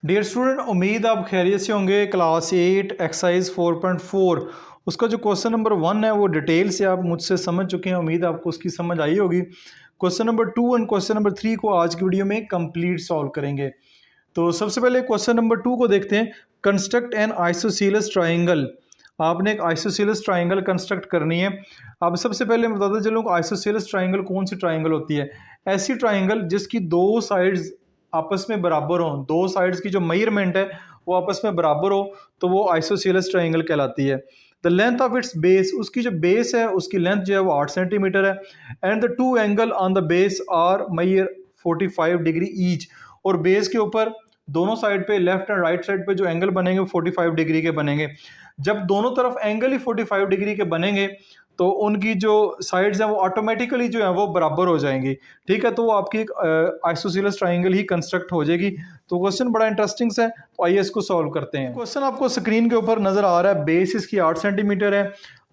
Dear student, उम्मीद आप खैरियत से होंगे। क्लास 8 एक्सरसाइज 4.4 उसका जो क्वेश्चन नंबर 1 है वो डिटेल से आप मुझसे समझ चुके हैं। उम्मीद आपको उसकी समझ आई होगी। क्वेश्चन नंबर 2 और क्वेश्चन नंबर 3 को आज की वीडियो में कंप्लीट सॉल्व करेंगे। तो सबसे पहले क्वेश्चन नंबर 2 को देखते हैं। Construct N isosceles triangle. आपने एक आइसोसेलेस ट्राइंगल कंस्ट्रक्ट करनी है। अब सबसे पहले मैं बताता चलूँ आइसोसेलेस ट्राइंगल कौन सी ट्राइंगल होती है। ऐसी ट्राइंगल जिसकी दो साइड्स आपस में बराबर हो, दो साइड्स की जो मेजरमेंट है वो आपस में बराबर हो, तो वो आइसोसेलेस ट्राइंगल कहलाती है। The length of its base, उसकी जो बेस है उसकी लेंथ जो है वो 8 सेंटीमीटर है। And the two angle on the base are measure 45 degree each. और बेस के ऊपर दोनों साइड पे, लेफ्ट एंड राइट साइड पे जो एंगल बनेंगे वो 45 डिग्री के बनेंगे। जब दोनों तरफ एंगल ही 45 डिग्री के बनेंगे तो उनकी जो साइड्स हैं वो ऑटोमेटिकली जो है वो बराबर हो जाएंगी। ठीक है, तो वो आपकी एक आइसोसेलेस ट्राइंगल ही कंस्ट्रक्ट हो जाएगी। तो क्वेश्चन बड़ा इंटरेस्टिंग है, तो आइए इसको सॉल्व करते हैं। क्वेश्चन आपको स्क्रीन के ऊपर नजर आ रहा है। बेस इसकी 8 सेंटीमीटर है,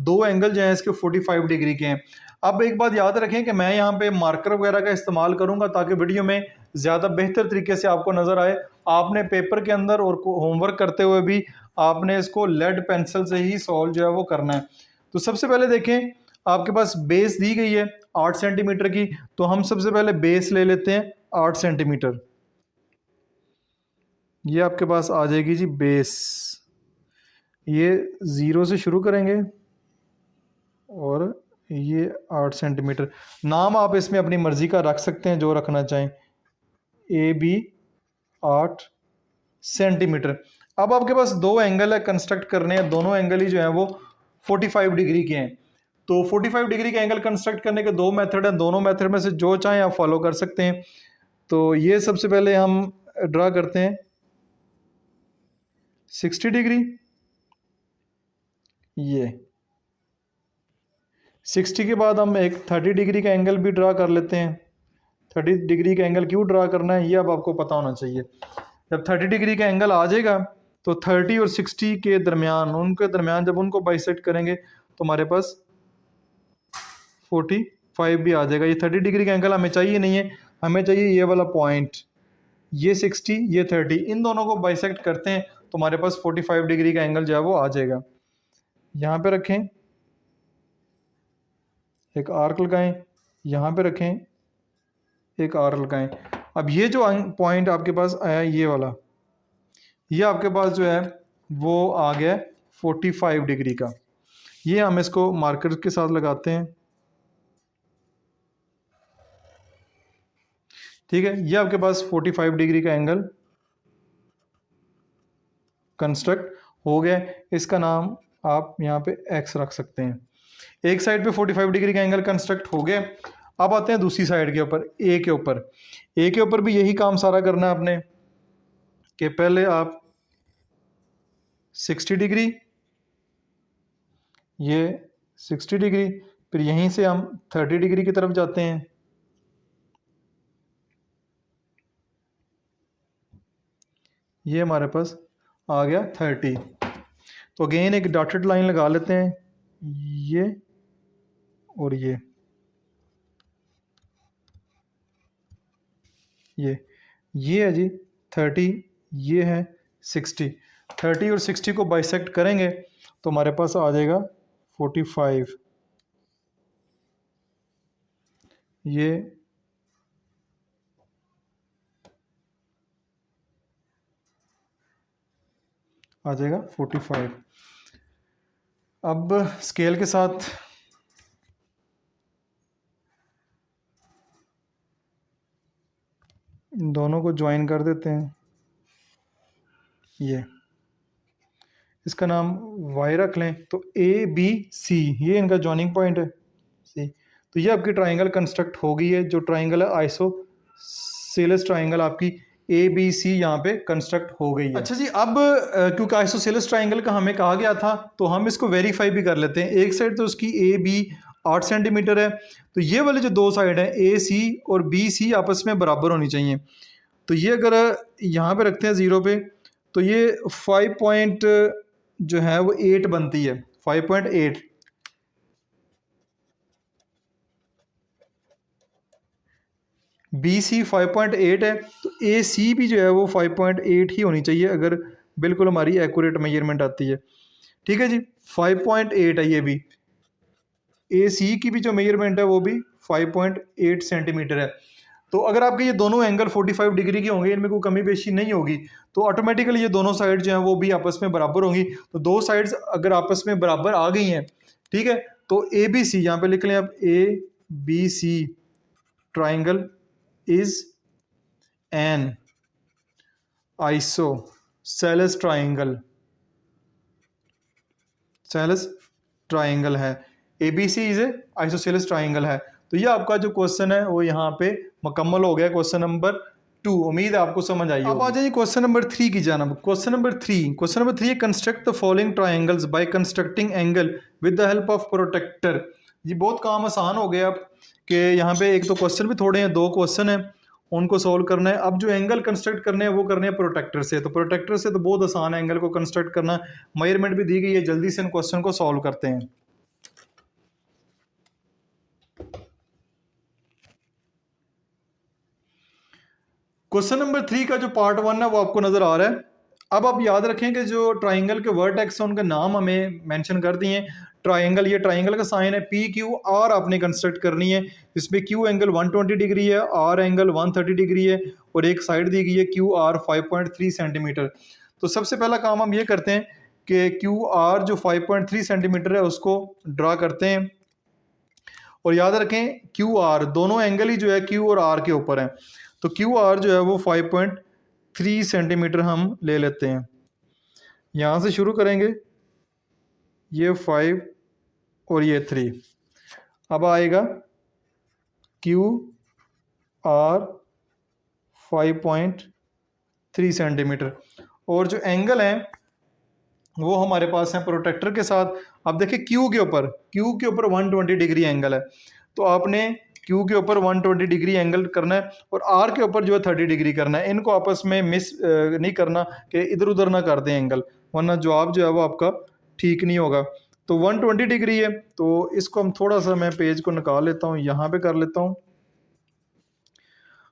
दो एंगल जो है इसके 45 डिग्री के हैं। अब एक बात याद रखें कि मैं यहाँ पे मार्कर वगैरह का इस्तेमाल करूंगा ताकि वीडियो में ज़्यादा बेहतर तरीके से आपको नज़र आए। आपने पेपर के अंदर और होमवर्क करते हुए भी आपने इसको लेड पेंसिल से ही सॉल्व जो है वो करना है। तो सबसे पहले देखें, आपके पास बेस दी गई है 8 सेंटीमीटर की, तो हम सबसे पहले बेस ले लेते हैं 8 सेंटीमीटर। ये आपके पास आ जाएगी जी बेस। ये 0 से शुरू करेंगे और ये 8 सेंटीमीटर। नाम आप इसमें अपनी मर्जी का रख सकते हैं, जो रखना चाहें। A B 8 centimetre. अब आपके पास दो एंगल है कंस्ट्रक्ट करने हैं, दोनों एंगल ही जो है वो 45 डिग्री के हैं। तो 45 डिग्री के एंगल कंस्ट्रक्ट करने के दो मेथड हैं, दोनों मेथड में से जो चाहें आप फॉलो कर सकते हैं। तो ये सबसे पहले हम ड्रा करते हैं 60 डिग्री। ये 60 के बाद हम एक 30 डिग्री का एंगल भी ड्रा कर लेते हैं। 30 डिग्री का एंगल क्यों ड्रा करना है ये अब आपको पता होना चाहिए। जब 30 डिग्री का एंगल आ जाएगा तो 30 और 60 के दरमियान, उनके दरमियान जब उनको बाइसेक्ट करेंगे तो हमारे पास 45 भी आ जाएगा। ये 30 डिग्री का एंगल हमें चाहिए नहीं है, हमें चाहिए ये वाला पॉइंट। ये 60, ये 30, इन दोनों को बाइसेक्ट करते हैं तो हमारे पास 45 डिग्री का एंगल जो है वो आ जाएगा। यहाँ पे रखें, एक आर्क लगाएं, यहाँ पे रखें, एक आर्क लगाएं। अब ये जो पॉइंट आपके पास आया ये वाला, ये आपके पास जो है वो आ गया 45 डिग्री का। ये हम इसको मार्कर के साथ लगाते हैं। ठीक है, ये आपके पास 45 डिग्री का एंगल कंस्ट्रक्ट हो गया। इसका नाम आप यहाँ पे एक्स रख सकते हैं। एक साइड पे 45 डिग्री का एंगल कंस्ट्रक्ट हो गया। अब आते हैं दूसरी साइड के ऊपर, ए के ऊपर। ए के ऊपर भी यही काम सारा करना है आपने, कि पहले आप 60 डिग्री, ये 60 डिग्री, फिर यहीं से हम 30 डिग्री की तरफ जाते हैं। ये हमारे पास आ गया 30। तो अगेन एक डॉटेड लाइन लगा लेते हैं, ये और ये है जी 30, ये है 60। 30 और 60 को बाइसेक्ट करेंगे तो हमारे पास आ जाएगा 45। ये आ जाएगा 45। अब स्केल के साथ इन दोनों को ज्वाइन कर देते हैं। ये इसका नाम y रख लें, तो ए बी सी ये इनका जॉइनिंग पॉइंट है सी। तो ये आपकी ट्राइंगल कंस्ट्रक्ट हो गई है। जो ट्राइंगल है आइसोसेलेस ट्राइंगल आपकी ए बी सी यहाँ पे कंस्ट्रक्ट हो गई है। अच्छा जी, अब क्योंकि आइसोसेलेस ट्राइंगल का हमें कहा गया था तो हम इसको वेरीफाई भी कर लेते हैं। एक साइड तो उसकी ए बी 8 सेंटीमीटर है, तो ये वाले जो दो साइड हैं ए सी और बी सी आपस में बराबर होनी चाहिए। तो ये अगर यहाँ पे रखते हैं 0 पे तो ये 5 पॉइंट जो है वो 8 बनती है, 5.8। बी सी 5.8 है, तो ए सी भी जो है वो 5.8 ही होनी चाहिए अगर बिल्कुल हमारी एक्यूरेट मेजरमेंट आती है। ठीक है जी, 5.8 है ये भी। ए सी की भी जो मेजरमेंट है वो भी 5.8 सेंटीमीटर है। तो अगर आपके ये दोनों एंगल 45 डिग्री के होंगे, इनमें कोई कमी पेशी नहीं होगी, तो ऑटोमेटिकली ये दोनों साइड जो हैं वो भी आपस में बराबर होंगी। तो दो साइड्स अगर आपस में बराबर आ गई हैं, ठीक है, तो ए बी सी यहाँ पे लिख लें आप, A B C triangle is an isosceles triangle, सेलेस ट्राइंगल है। A B C is a isosceles triangle है। तो ये आपका जो क्वेश्चन है वो यहाँ पे मुकम्मल हो गया, क्वेश्चन नंबर 2। उम्मीद है आपको समझ आई होगी। अब आ जाइए क्वेश्चन नंबर 3 की जानब। क्वेश्चन नंबर 3 है, construct the following triangles by constructing angle with the help of protractor. ये बहुत काम आसान हो गया अब कि यहाँ पे एक तो क्वेश्चन भी थोड़े हैं, दो क्वेश्चन हैं, उनको सॉल्व करना है। अब जो एंगल कंस्ट्रक्ट करने हैं वो करने हैं प्रोटेक्टर से। तो प्रोटेक्टर से तो बहुत आसान है एंगल को कंस्ट्रक्ट करना, मेजरमेंट भी दी गई है। जल्दी से इन क्वेश्चन को सॉल्व करते हैं। क्वेश्चन नंबर 3 का जो पार्ट 1 है वो आपको नजर आ रहा है। अब आप याद रखें कि जो ट्राइंगल के वर्टेक्स हैं उनका नाम हमें मेंशन कर दिए हैं। ट्राइंगल, ये ट्राइंगल का साइन है, पी क्यू आर आपने कंस्ट्रक्ट करनी है। इसमें क्यू एंगल 120 डिग्री है, आर एंगल 130 डिग्री है, और एक साइड दी गई है क्यू आर 5.3 सेंटीमीटर। तो सबसे पहला काम हम ये करते हैं कि क्यू आर जो 5.3 सेंटीमीटर है उसको ड्रा करते हैं। और याद रखें क्यू आर दोनों एंगल ही जो है क्यू और आर के ऊपर है। तो क्यू आर जो है वो 5.3 सेंटीमीटर हम ले लेते हैं। यहाँ से शुरू करेंगे, ये 5 और ये 3। अब आएगा क्यू आर 5.3 सेंटीमीटर, और जो एंगल है वो हमारे पास है प्रोटेक्टर के साथ। अब देखिए क्यू के ऊपर 120 डिग्री एंगल है, तो आपने क्यू के ऊपर 120 डिग्री एंगल करना है, और आर के ऊपर जो है 30 डिग्री करना है। इनको आपस में मिस नहीं करना कि इधर उधर ना कर दें एंगल, वरना जवाब जो है वो आपका ठीक नहीं होगा। तो 120 डिग्री है, तो इसको हम थोड़ा सा, मैं पेज को निकाल लेता हूँ, यहाँ पे कर लेता हूँ।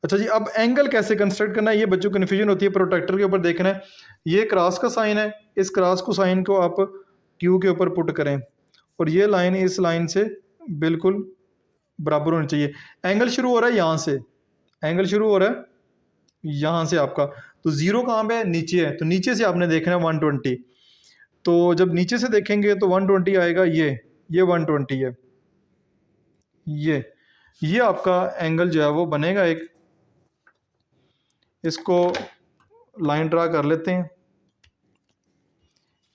अच्छा जी, अब एंगल कैसे कंस्ट्रक्ट करना है ये बच्चों को कन्फ्यूजन होती है। प्रोटेक्टर के ऊपर देखना है, ये क्रॉस का साइन है, इस क्रॉस को साइन को आप क्यू के ऊपर पुट करें, और ये लाइन इस लाइन से बिल्कुल बराबर होनी चाहिए। एंगल शुरू हो रहा है यहाँ से, एंगल शुरू हो रहा है यहाँ से आपका। तो जीरो कहाँ पे है? नीचे है। तो नीचे से आपने देखना है 120। तो जब नीचे से देखेंगे तो 120 आएगा, ये 120 है, ये आपका एंगल जो है वो बनेगा एक। इसको लाइन ड्रा कर लेते हैं,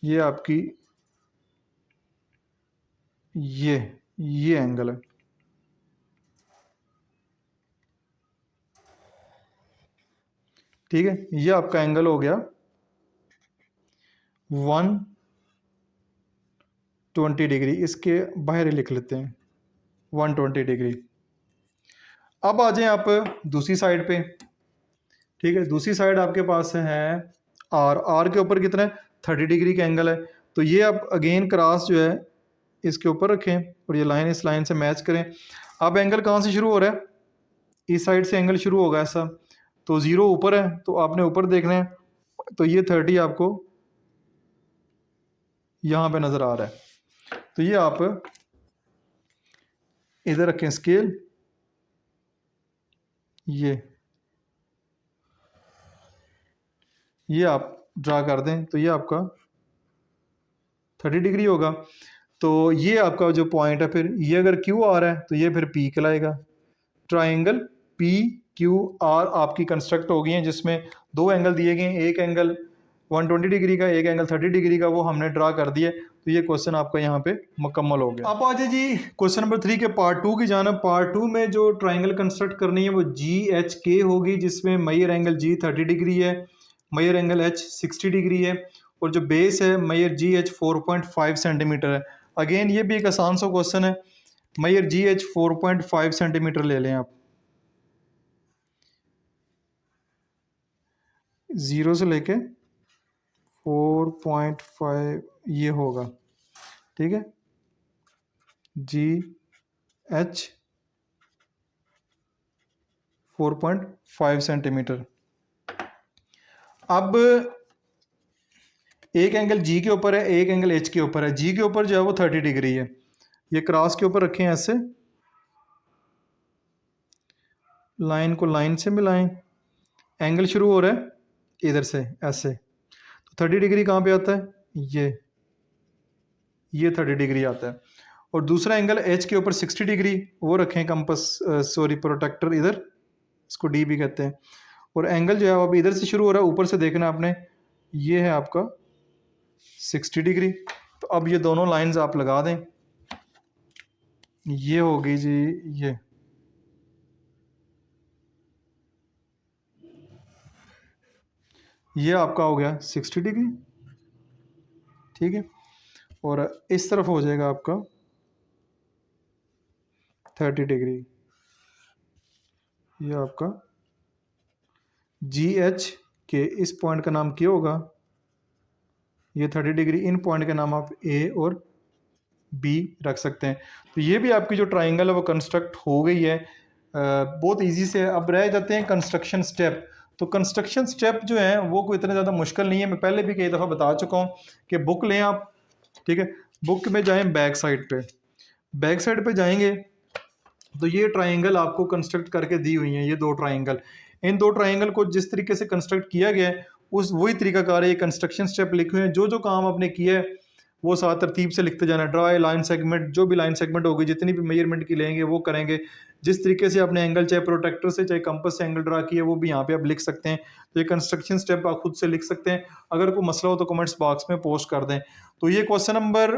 ये आपकी ये एंगल है। ठीक है, ये आपका एंगल हो गया 120 डिग्री। इसके बाहर ही लिख लेते हैं 120 डिग्री। अब आ जाएं आप दूसरी साइड पे। ठीक है, दूसरी साइड आपके पास है आर के ऊपर कितना है? 30 डिग्री का एंगल है। तो ये आप अगेन क्रॉस जो है इसके ऊपर रखें, और ये लाइन इस लाइन से मैच करें। अब एंगल कहाँ से शुरू हो रहा है? इस साइड से एंगल शुरू होगा ऐसा। तो ज़ीरो ऊपर है, तो आपने ऊपर देखना है। तो ये 30 आपको यहाँ पे नज़र आ रहा है। तो ये आप इधर रखें स्केल, ये आप ड्रा कर दें, तो ये आपका 30 डिग्री होगा। तो ये आपका जो पॉइंट है, फिर ये अगर क्यू आ रहा है तो ये फिर पी कहलाएगा। ट्राइंगल पी क्यू आर आपकी कंस्ट्रक्ट हो गई हैं, जिसमें दो एंगल दिए गए हैं, एक एंगल 120 डिग्री का, एक एंगल 30 डिग्री का, वो हमने ड्रा कर दिया। तो ये क्वेश्चन आपका यहाँ पे मुकम्मल हो गया। अब आ जाए जी क्वेश्चन नंबर 3 के पार्ट 2 की जानब। पार्ट 2 में जो ट्राइंगल कंस्ट्रक्ट करनी है वो जी एच के होगी, जिसमें मेजर एंगल जी 30 डिग्री है, मेजर एंगल एच 60 डिग्री है, और जो बेस है मेजर जी एच 4.5 सेंटीमीटर है। अगेन ये भी एक आसान सा क्वेश्चन है। मेजर जी एच 4.5 सेंटीमीटर ले लें आप, ज़ीरो से लेके 4.5 ये होगा। ठीक है, जी एच 4.5 सेंटीमीटर। अब एक एंगल जी के ऊपर है, एक एंगल एच के ऊपर है। जी के ऊपर जो है वो 30 डिग्री है। ये क्रॉस के ऊपर रखें ऐसे, लाइन को लाइन से मिलाएं, एंगल शुरू हो रहा है इधर से ऐसे, तो 30 डिग्री कहाँ पे आता है, ये 30 डिग्री आता है। और दूसरा एंगल एच के ऊपर 60 डिग्री, वो रखें कंपस सॉरी प्रोटेक्टर इधर, इसको डी भी कहते हैं। और एंगल जो है वो अभी इधर से शुरू हो रहा है, ऊपर से देखना आपने, ये है आपका 60 डिग्री। तो अब ये दोनों लाइंस आप लगा दें, ये होगी जी ये आपका हो गया 60 डिग्री, ठीक है। और इस तरफ हो जाएगा आपका 30 डिग्री। ये आपका जी एच के इस पॉइंट का नाम क्या होगा, ये 30 डिग्री। इन पॉइंट के नाम आप ए और बी रख सकते हैं। तो ये भी आपकी जो ट्राइंगल है वो कंस्ट्रक्ट हो गई है बहुत इजी से। अब रह जाते हैं कंस्ट्रक्शन स्टेप। तो कंस्ट्रक्शन स्टेप जो है वो कोई इतना ज़्यादा मुश्किल नहीं है, मैं पहले भी कई दफ़ा बता चुका हूँ कि बुक लें आप, ठीक है। बुक में जाएं, बैक साइड पे जाएंगे तो ये ट्राइंगल आपको कंस्ट्रक्ट करके दी हुई हैं, ये दो ट्राइंगल। इन दो ट्राइंगल को जिस तरीके से कंस्ट्रक्ट किया गया है उस वही तरीकाकार है। ये कंस्ट्रक्शन स्टेप लिखे हुए हैं, जो जो काम आपने किया है वो साथ तरतीब से लिखते जाना। ड्रा ए लाइन सेगमेंट, जो भी लाइन सेगमेंट होगी, जितनी भी मेजरमेंट की लेंगे वो करेंगे। जिस तरीके से आपने एंगल चाहे प्रोटेक्टर से चाहे कंपास से एंगल ड्रा किया वो भी यहाँ पे आप लिख सकते हैं। तो ये कंस्ट्रक्शन स्टेप आप खुद से लिख सकते हैं। अगर कोई मसला हो तो कमेंट्स बॉक्स में पोस्ट कर दें। तो ये क्वेश्चन नंबर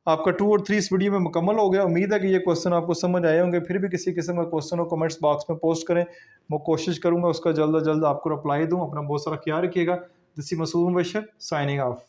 आपका 2 और 3 इस वीडियो में मुकम्मल हो गया। उम्मीद है कि ये क्वेश्चन आपको समझ आए होंगे। फिर भी किसी किस्म का क्वेश्चन हो कमेंट्स बॉक्स में पोस्ट करें, मैं कोशिश करूंगा उसका जल्द अज जल्द आपको रिप्लाई दूं। अपना बहुत सारा ख्याल रखिएगा। This is Masood Mubashir signing of.